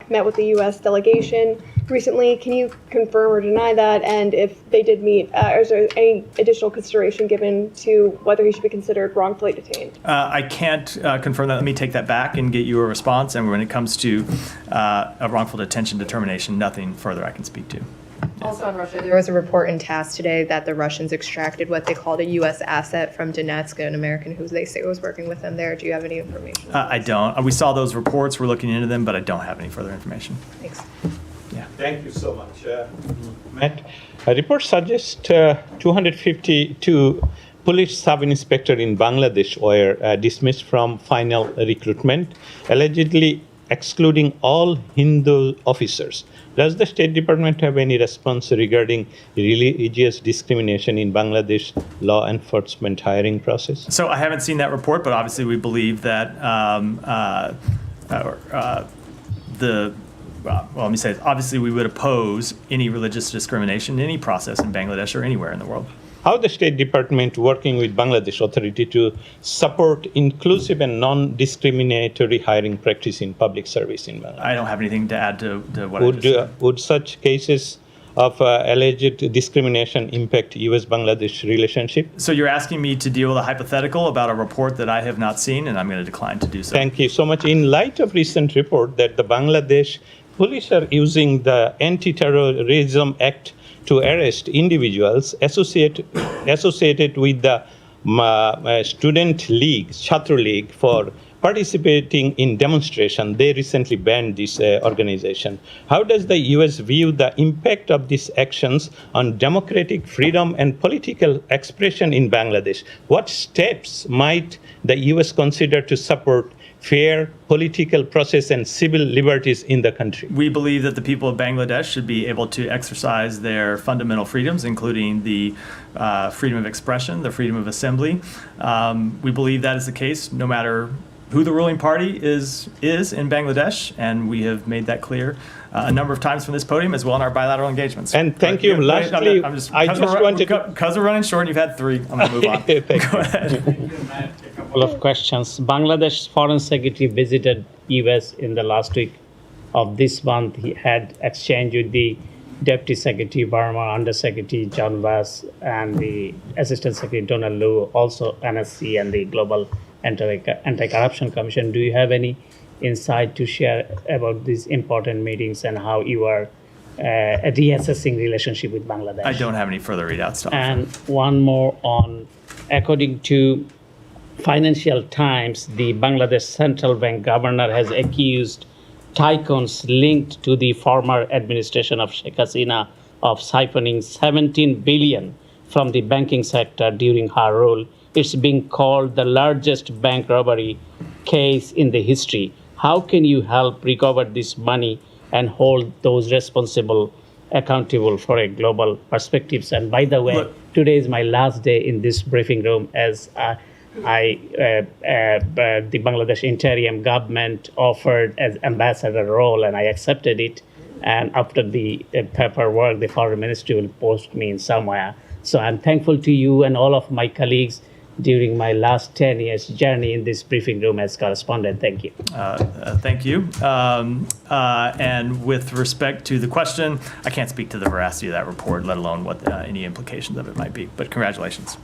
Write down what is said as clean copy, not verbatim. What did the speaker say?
met with the U.S. delegation recently. Can you confirm or deny that? And if they did meet, is there any additional consideration given to whether he should be considered wrongfully detained? I can't confirm that. Let me take that back and get you a response. And when it comes to a wrongful detention determination, nothing further I can speak to. Also on Russia, there was a report in TASS today that the Russians extracted what they called a U.S. asset from Donetsk, an American who they say was working with them there. Do you have any information? I don't. We saw those reports. We're looking into them, but I don't have any further information. Thanks. Yeah. Thank you so much. Matt, a report suggests 252 police sub-inspectors in Bangladesh were dismissed from final recruitment, allegedly excluding all Hindu officers. Does the State Department have any response regarding religious discrimination in Bangladesh law enforcement hiring process? So I haven't seen that report, but obviously we believe that let me say this. Obviously we would oppose any religious discrimination in any process in Bangladesh or anywhere in the world. How the State Department working with Bangladesh Authority to support inclusive and non-discriminatory hiring practice in public service in Bangladesh? I don't have anything to add to what I just said. Would such cases of alleged discrimination impact U.S.-Bangladesh relationship? So you're asking me to deal with a hypothetical about a report that I have not seen, and I'm going to decline to do so. Thank you so much. In light of recent report that the Bangladesh police are using the Anti-Terrorism Act to arrest individuals associated with the student league, Chhatra League, for participating in demonstration. They recently banned this organization. How does the U.S. view the impact of these actions on democratic freedom and political expression in Bangladesh? What steps might the U.S. consider to support fair political process and civil liberties in the country? We believe that the people of Bangladesh should be able to exercise their fundamental freedoms, including the freedom of expression, the freedom of assembly. We believe that is the case no matter who the ruling party is in Bangladesh, and we have made that clear a number of times from this podium as well in our bilateral engagements. And thank you. Lastly, because we're running short and you've had three, I'm going to move on. Go ahead. A couple of questions. Bangladesh's Foreign Secretary visited U.S. in the last week of this month. He had exchange with the Deputy Secretary Verma, Under Secretary John Bass, and the Assistant Secretary Donald Liu, also NSC and the Global Anti-Corruption Commission. Do you have any insight to share about these important meetings and how you are reassessing relationship with Bangladesh? I don't have any further readouts to offer. And one more on, according to Financial Times, the Bangladesh Central Bank governor has accused tycoons linked to the former administration of Sheikh Hasina of siphoning 17 billion from the banking sector during her rule. It's being called the largest bank robbery case in the history. How can you help recover this money and hold those responsible accountable for a global perspectives? And by the way, today is my last day in this briefing room as the Bangladesh interim government offered as ambassador role, and I accepted it. And after the paperwork, the foreign ministry will post me in somewhere. So I'm thankful to you and all of my colleagues during my last 10 years journey in this briefing room as correspondent. Thank you. Thank you. And with respect to the question, I can't speak to the veracity of that report, let alone what any implications of it might be. But congratulations.